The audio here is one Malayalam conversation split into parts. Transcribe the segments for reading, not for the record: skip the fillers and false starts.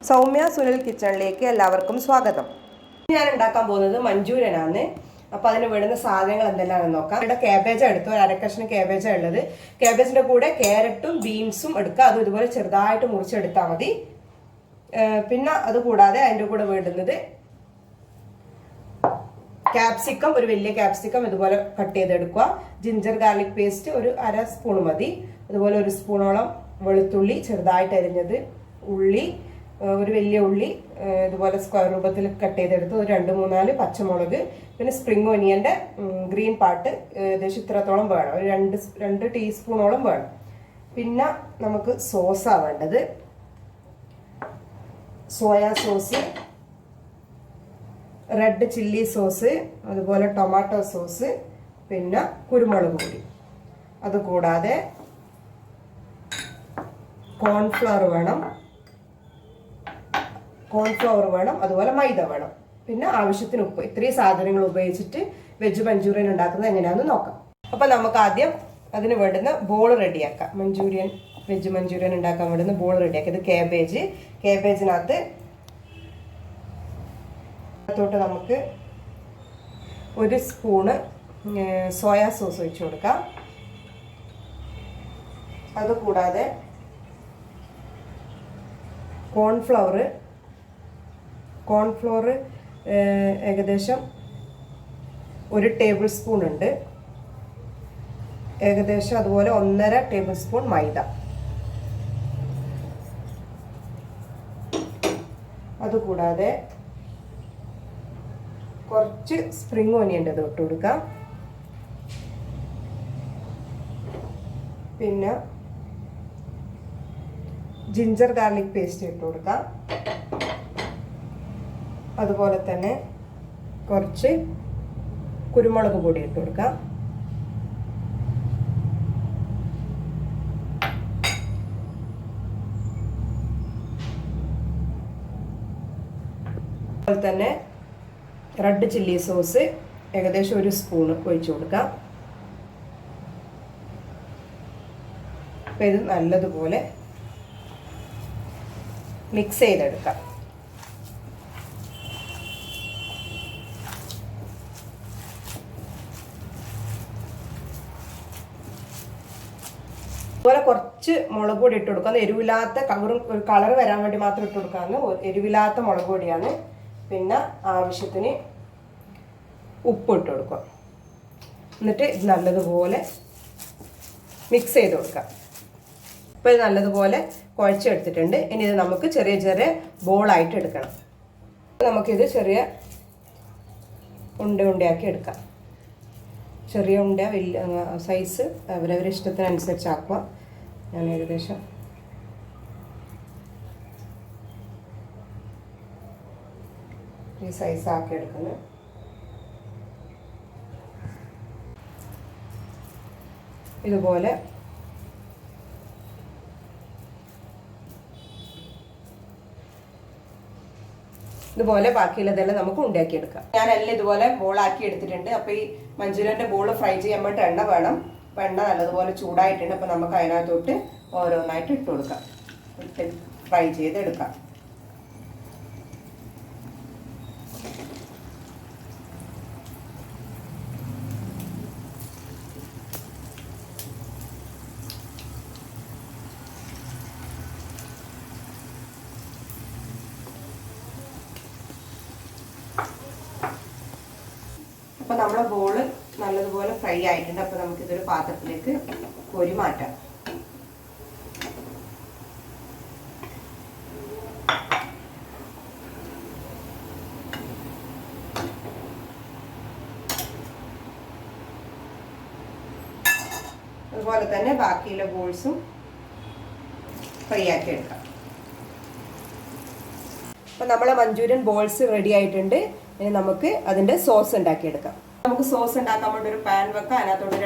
സൗമ്യ സുനിൽ കിച്ചണിലേക്ക് എല്ലാവർക്കും സ്വാഗതം. ഞാൻ ഉണ്ടാക്കാൻ പോകുന്നത് മഞ്ചൂരിയൻ ആണ്. അപ്പോൾ അതിന് വേണ്ടുന്ന സാധനങ്ങൾ എന്തെല്ലാമാണെന്ന് നോക്കാം. ഇവിടെ ക്യാബേജ് എടുത്തു, ഒരു അരക്കഷ്ണം ക്യാബേജ് ഉള്ളത്. ക്യാബേജിന്റെ കൂടെ ക്യാരറ്റും ബീൻസും എടുക്കുക, അതും ഇതുപോലെ ചെറുതായിട്ട് മുറിച്ചെടുത്താൽ മതി. പിന്നെ അതുകൂടാതെ അതിൻ്റെ കൂടെ വേണ്ടുന്നത് ക്യാപ്സിക്കം, ഒരു വലിയ ക്യാപ്സിക്കം ഇതുപോലെ കട്ട് ചെയ്തെടുക്കുക. ജിഞ്ചർ ഗാർലിക് പേസ്റ്റ് ഒരു 1/2 സ്പൂൺ മതി. അതുപോലെ 1 സ്പൂണോളം വെളുത്തുള്ളി ചെറുതായിട്ട് അരിഞ്ഞത്, ഉള്ളി ഒരു വലിയ ഉള്ളി ഇതുപോലെ സ്ക്വയർ രൂപത്തിൽ കട്ട് ചെയ്തെടുത്ത്, ഒരു 2-3 പച്ചമുളക്, പിന്നെ സ്പ്രിംഗ് ഒനിയന്റെ ഗ്രീൻ പാർട്ട് ഏകദേശം ഇത്രത്തോളം വേണം, ഒരു 2 ടീസ്പൂണോളം വേണം. പിന്നെ നമുക്ക് സോസാണ് വേണ്ടത്. Soya sauce, red chilli sauce, അതുപോലെ ടൊമാറ്റോ സോസ്, പിന്നെ കുരുമുളക് പൊടി. അതുകൂടാതെ കോൺഫ്ലവർ വേണം, അതുപോലെ മൈദ വേണം, പിന്നെ ആവശ്യത്തിന് ഉപ്പ്. ഇത്രയും സാധനങ്ങൾ ഉപയോഗിച്ചിട്ട് വെജ് മഞ്ചൂരിയൻ ഉണ്ടാക്കുന്നത് എങ്ങനെയാണെന്ന് നോക്കാം. അപ്പം നമുക്ക് ആദ്യം അതിന് വേണ്ടുന്ന ബോൾ റെഡിയാക്കാം. വെജ് മഞ്ചൂരിയൻ ഉണ്ടാക്കാൻ വേണ്ടുന്ന ബോൾ റെഡിയാക്കാം. ഇത് ക്യാബേജിനകത്ത് നമുക്ക് 1 സ്പൂണ് സോയ സോസ് ഒഴിച്ചു കൊടുക്കാം. അതുകൂടാതെ കോൺഫ്ലവർ ഏകദേശം 1 ടേബിൾ സ്പൂൺ ഉണ്ട്. ഏകദേശം അതുപോലെ 1.5 ടേബിൾ സ്പൂൺ മൈദ. അതുകൂടാതെ കുറച്ച് സ്പ്രിംഗ് ഓനിയൻ്റെ ഇത് ഇട്ട് കൊടുക്കാം. പിന്നെ ജിഞ്ചർ ഗാർലിക് പേസ്റ്റ് ഇട്ട് കൊടുക്കാം. അതുപോലെ തന്നെ കുറച്ച് കുരുമുളക് പൊടി ഇട്ട് കൊടുക്കാം. അതുപോലെ തന്നെ റെഡ് ചില്ലി സോസ് ഏകദേശം 1 സ്പൂൺ ഒഴിച്ചു കൊടുക്കാം. അപ്പം ഇത് നല്ലതുപോലെ മിക്സ് ചെയ്തെടുക്കാം. അതുപോലെ കുറച്ച് മുളക് പൊടി ഇട്ട് കൊടുക്കുക. എരിവില്ലാത്ത കളർ വരാൻ വേണ്ടി മാത്രം ഇട്ട് കൊടുക്കാമെന്ന്. എരിവില്ലാത്ത മുളക് പൊടിയാണ്. പിന്നെ ആവശ്യത്തിന് ഉപ്പ് ഇട്ട് കൊടുക്കുക. എന്നിട്ട് ഇത് നല്ലതുപോലെ മിക്സ് ചെയ്ത് കൊടുക്കാം. ഇപ്പോൾ ഇത് നല്ലതുപോലെ കുഴച്ചെടുത്തിട്ടുണ്ട്. ഇനി ഇത് നമുക്ക് ചെറിയ ചെറിയ ബോളായിട്ട് എടുക്കണം. നമുക്കിത് ചെറിയ ഉണ്ടയാക്കി എടുക്കാം. ചെറിയ ഉണ്ട, വലിയ സൈസ് അവരവരുടെ ഇഷ്ടത്തിനനുസരിച്ച് ആക്കുക. ഞാൻ ഏകദേശം ഈ സൈസ് ആക്കി എടുക്കുന്നത്. ഇതുപോലെ ബാക്കിയുള്ളതെല്ലാം നമുക്ക് ഉണ്ടാക്കിയെടുക്കാം. ഞാനെല്ലാം ഇതുപോലെ ബോളാക്കി എടുത്തിട്ടുണ്ട്. അപ്പോൾ ഈ മഞ്ചൂരിയൻ്റെ ബോൾ ഫ്രൈ ചെയ്യാൻ വേണ്ടി എണ്ണ വേണം. അപ്പോൾ എണ്ണ നല്ലതുപോലെ ചൂടായിട്ടുണ്ട്. അപ്പോൾ നമുക്ക് അതിനകത്തോട്ട് ഓരോന്നായിട്ട് ഇട്ട് കൊടുക്കാം. ഫ്രൈ ചെയ്തെടുക്കാം. അപ്പോൾ നമ്മുടെ ബോള് നല്ലതുപോലെ ഫ്രൈ ആയിട്ടുണ്ട്. അപ്പോൾ നമുക്കിതൊരു പാത്രത്തിലേക്ക് കോരി മാറ്റാം. അതുപോലെ തന്നെ ബാക്കിയുള്ള ബോൾസും ഫ്രൈ ആക്കി എടുക്കാം. അപ്പോൾ നമ്മളെ മഞ്ചൂരിയൻ ബോൾസ് റെഡി ആയിട്ടുണ്ട്. ഇനി നമുക്ക് അതിൻ്റെ സോസ് ഉണ്ടാക്കിയെടുക്കാം. നമുക്ക് സോസ് ഉണ്ടാക്കാൻ വേണ്ടി ഒരു പാൻ വെക്കാം. അതിനകത്തോട്ട്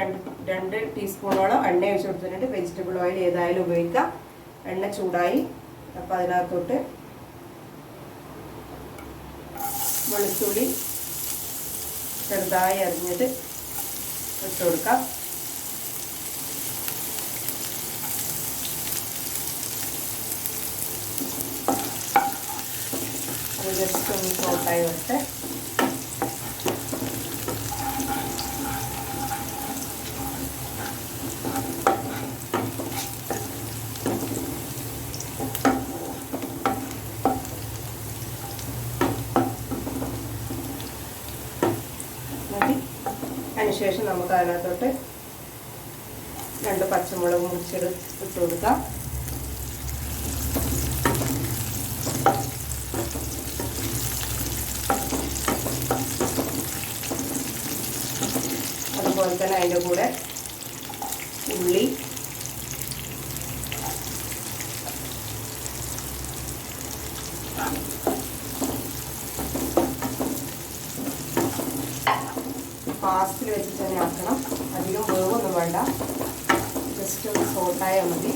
2 ടീസ്പൂണോളം എണ്ണ ഒഴിച്ച് കൊടുത്തിട്ടുണ്ട്. വെജിറ്റബിൾ ഓയിൽ ഏതായാലും ഉപയോഗിക്കാം. എണ്ണ ചൂടായി. അപ്പോൾ അതിനകത്തോട്ട് വെളുത്തുള്ളി ചെറുതായി അരിഞ്ഞിട്ട് ഇട്ട് കൊടുക്കാം. ജസ്റ്റ് ഒന്ന് സോട്ടായി വരട്ടെ. അതിനുശേഷം നമുക്ക് അതിനകത്തോട്ട് 2 പച്ചമുളക് മുറിച്ചിട്ട് ഇട്ട് കൊടുക്കാം. അതുപോലെ തന്നെ അതിൻ്റെ കൂടെ ഉള്ളി, ഫാസ്റ്റിൽ വെച്ച് തന്നെ ആക്കണം. അധികം വേവൊന്നും വേണ്ട, ജസ്റ്റ് ഒന്ന് സോട്ടായാൽ മതി.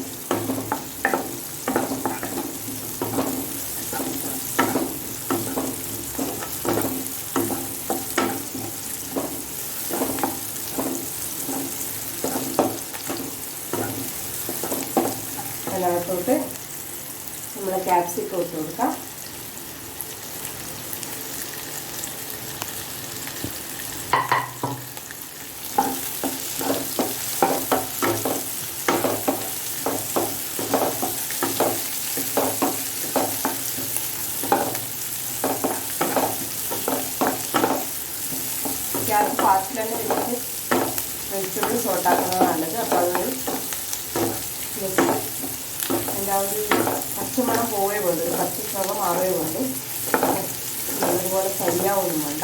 അതിനകത്തോട്ട് നമ്മൾ ക്യാപ്സിക്കം ഇട്ട് കൊടുക്കാം. ഗ്യാസ് ഫാസ്റ്റിൽ തന്നെ വെച്ചിട്ട് വെജിറ്റബിൾ സോട്ടാക്കുന്നത് നല്ലത്. അപ്പോൾ അതൊരു അതിൻ്റെ ആ ഒരു പച്ചമണം പോവേ വേണ്ട, ഒരു പച്ചച്ചവ മാറേ വേണ്ട. അതുപോലെ കരിയാവൊന്നും വേണ്ട.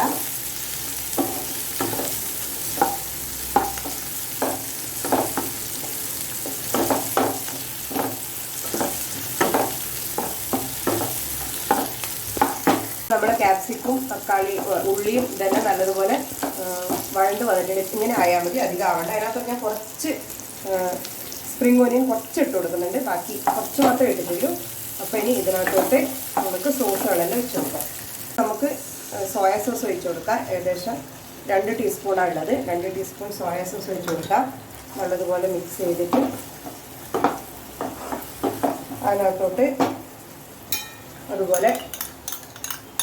നമ്മുടെ ക്യാപ്സിക്കും തക്കാളി ഉള്ളിയും ഇതെല്ലാം നല്ലതുപോലെ വഴണ്ട് വന്നിട്ടുണ്ട്. ഇങ്ങനെ ആയാൽ മതി, അധികം ആവണ്ട. അതിനകത്ത് ഞാൻ കുറച്ച് സ്പ്രിംഗ് ഓനിയൻ കുറച്ച് ഇട്ട് കൊടുക്കുന്നുണ്ട്, ബാക്കി കുറച്ച് മാത്രമേ ഇട്ടിട്ടുള്ളൂ. അപ്പോൾ ഇനി ഇതിനകത്തോട്ട് നമുക്ക് സോസുകളെല്ലാം വെച്ച് കൊടുക്കാം. നമുക്ക് സോയാ സോസ് ഒഴിച്ച് കൊടുക്കാം. ഏകദേശം 2 ടീസ്പൂണാണ് ഉള്ളത്. 2 ടീസ്പൂൺ സോയാ സോസ് ഒഴിച്ച് കൊടുക്കാം. നല്ലതുപോലെ മിക്സ് ചെയ്തിട്ട് അതിനകത്തോട്ട് അതുപോലെ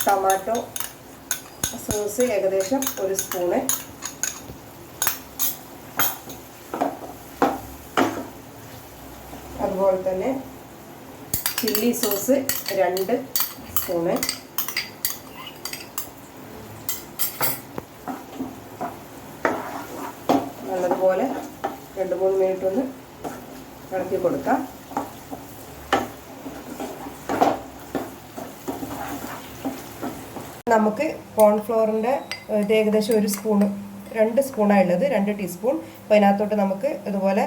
ടൊമാറ്റോ സോസ് ഏകദേശം 1 സ്പൂണ്, അതുപോലെ തന്നെ ചില്ലി സോസ് 2 സ്പൂണ്, നല്ലതുപോലെ 2-3 മിനിറ്റ് ഒന്ന് ഇളക്കി കൊടുക്കാം. നമുക്ക് കോൺഫ്ലോറിൻ്റെ ഇത് ഏകദേശം 1 സ്പൂണ് 2 സ്പൂണാണ് ഉള്ളത്, 2 ടീസ്പൂൺ. അപ്പോൾ അതിനകത്തോട്ട് നമുക്ക് ഇതുപോലെ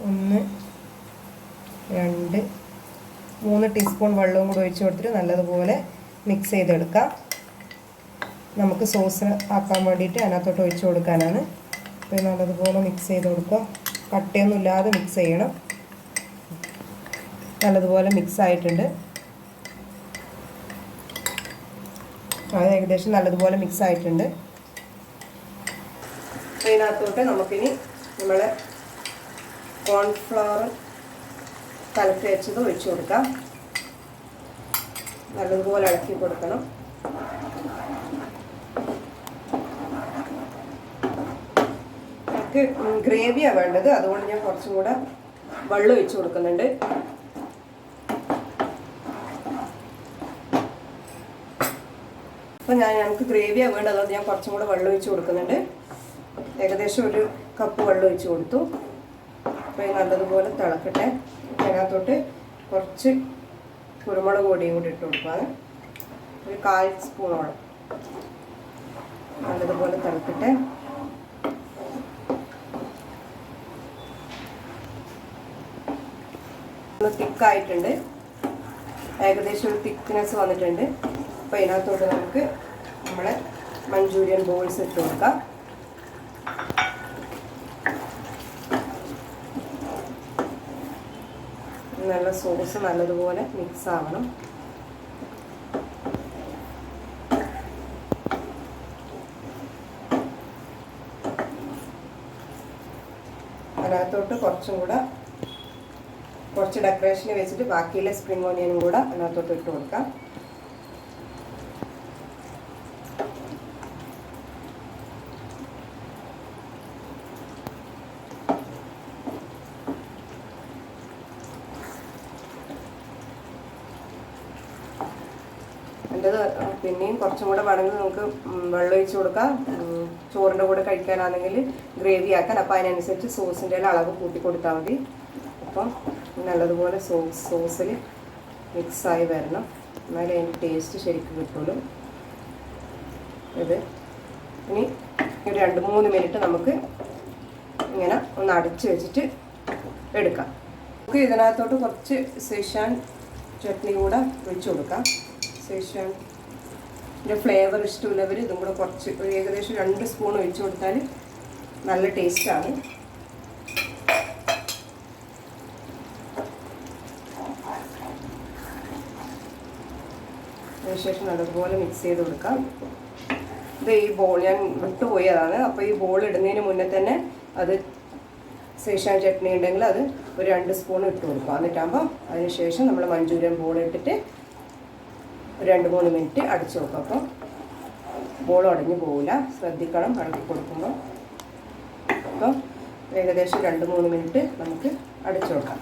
1 2 3 ടീസ്പൂൺ വെള്ളവും കൂടി ഒഴിച്ച് കൊടുത്തിട്ട് നല്ലതുപോലെ മിക്സ് ചെയ്തെടുക്കാം. നമുക്ക് സോസ് ആക്കാൻ വേണ്ടിയിട്ട് അതിനകത്തോട്ട് ഒഴിച്ച് കൊടുക്കാനാണ്. അപ്പോൾ നല്ലതുപോലെ മിക്സ് ചെയ്ത് കൊടുക്കുക. കട്ടയൊന്നും ഇല്ലാതെ മിക്സ് ചെയ്യണം. നല്ലതുപോലെ മിക്സ് ആയിട്ടുണ്ട്. അത് ഏകദേശം നല്ലതുപോലെ മിക്സ് ആയിട്ടുണ്ട്. അപ്പോൾ ഇതിനകത്തോട്ട് നമുക്കിനി നമ്മൾ കോൺഫ്ലവർ കലക്കി വെച്ചത് ഒഴിച്ച് കൊടുക്കാം. നല്ലതുപോലെ ഇളക്കി കൊടുക്കണം. നമുക്ക് ഗ്രേവിയാണ് വേണ്ടത്, അതുകൊണ്ട് ഞാൻ കുറച്ചും കൂടെ വെള്ളം ഒഴിച്ച് കൊടുക്കുന്നുണ്ട്. അപ്പോൾ ഞങ്ങൾക്ക് ഗ്രേവിയാണ് വേണ്ടത്, അതുകൊണ്ട് ഞാൻ കുറച്ചും കൂടെ വെള്ളം ഒഴിച്ച് കൊടുക്കുന്നുണ്ട്. ഏകദേശം 1 കപ്പ് വെള്ളം ഒഴിച്ച് കൊടുത്തു. അപ്പോൾ നല്ലതുപോലെ തിളക്കട്ടെ. അതിനകത്തോട്ട് കുറച്ച് കുരുമുളക് പൊടിയും കൂടി ഇട്ട് കൊടുക്കുകയാണ്, 1/4 സ്പൂണോളം. നല്ലതുപോലെ തിളക്കട്ടെ. തിക്കായിട്ടുണ്ട്, ഏകദേശം ഒരു തിക്നെസ് വന്നിട്ടുണ്ട്. അപ്പോൾ ഇതിനകത്തോട്ട് നമുക്ക് നമ്മളെ മഞ്ചൂരിയൻ ബോൾസ് ഇട്ട് കൊടുക്കാം. നല്ല സോസ് നല്ലതുപോലെ മിക്സ് ആവണം. അതിനകത്തോട്ട് കുറച്ചും കൂടെ കുറച്ച് ഡെക്കറേഷന് വെച്ചിട്ട് ബാക്കിയുള്ള സ്പ്രിംഗ് ഓനിയനും കൂടെ അതിനകത്തോട്ട് ഇട്ട് കൊടുക്കാം. എൻ്റെത് പിന്നെയും കുറച്ചും കൂടെ വേണമെങ്കിൽ നമുക്ക് വെള്ളം ഒഴിച്ച് കൊടുക്കാം. ചോറിൻ്റെ കൂടെ കഴിക്കാനാണെങ്കിൽ ഗ്രേവി ആക്കാൻ. അപ്പോൾ അതിനനുസരിച്ച് സോസിൻ്റെ അളവ് കൂട്ടി കൊടുത്താൽ മതി. അപ്പം നല്ലതുപോലെ സോസിൽ മിക്സായി വരണം, എന്നാലേ അതിൻ്റെ ടേസ്റ്റ് ശരിക്കും കിട്ടുള്ളൂ. ഇത് ഇനി ഒരു 2-3 മിനിറ്റ് നമുക്ക് ഇങ്ങനെ ഒന്ന് അടച്ച് വെച്ചിട്ട് എടുക്കാം. നമുക്ക് ഇതിനകത്തോട്ട് കുറച്ച് സെഷാൻ ചട്നി കൂടെ ഒഴിച്ച് കൊടുക്കാം. സെഷാൻ്റെ ഫ്ലേവർ ഇഷ്ടമുള്ളവർ ഇതും കൂടെ കുറച്ച് ഏകദേശം 2 സ്പൂൺ ഒഴിച്ച് കൊടുത്താൽ നല്ല ടേസ്റ്റാണ്. അതിനുശേഷം നല്ലതുപോലെ മിക്സ് ചെയ്ത് കൊടുക്കാം. ഇത് ഈ ബോൾ ഞാൻ വിട്ടുപോയതാണ്. അപ്പോൾ ഈ ബോൾ ഇടുന്നതിന് മുന്നേ തന്നെ അത് സെഷാൻ ചട്നി ഉണ്ടെങ്കിൽ അത് ഒരു 2 സ്പൂൺ ഇട്ട് കൊടുക്കുക. എന്നിട്ടാകുമ്പോൾ അതിനുശേഷം നമ്മൾ മഞ്ചൂരിയൻ ബോൾ ഇട്ടിട്ട് ഒരു 2-3 മിനിറ്റ് അടിച്ചു വെക്കുക. അപ്പോൾ ബോൾ ഉടഞ്ഞു പോവില്ല, ശ്രദ്ധിക്കണം ഇളക്കി കൊടുക്കുമ്പോൾ. അപ്പോൾ ഏകദേശം 2-3 മിനിറ്റ് നമുക്ക് അടിച്ചു വെക്കാം.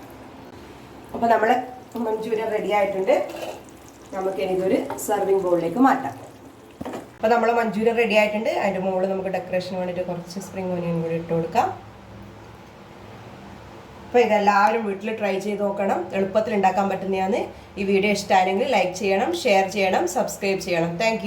അപ്പോൾ നമ്മൾ മഞ്ചൂരിയൻ റെഡി ആയിട്ടുണ്ട്. നമുക്കിനി ഇതൊരു സെർവിങ് ബോളിലേക്ക് മാറ്റാം. അപ്പോൾ നമ്മൾ മഞ്ചൂരിയൻ റെഡി ആയിട്ടുണ്ട്. അതിൻ്റെ മുകളിൽ നമുക്ക് ഡെക്കറേഷന് വേണ്ടിയിട്ട് കുറച്ച് സ്പ്രിംഗ് ഓനിയൻ കൂടി ഇട്ട് കൊടുക്കാം. അപ്പോൾ ഇതെല്ലാവരും വീട്ടിൽ ട്രൈ ചെയ്ത് നോക്കണം. എളുപ്പത്തിൽ ഉണ്ടാക്കാൻ പറ്റുന്നതാണ്. ഈ വീഡിയോ ഇഷ്ടമായെങ്കിൽ ലൈക്ക് ചെയ്യണം, ഷെയർ ചെയ്യണം, സബ്സ്ക്രൈബ് ചെയ്യണം. താങ്ക്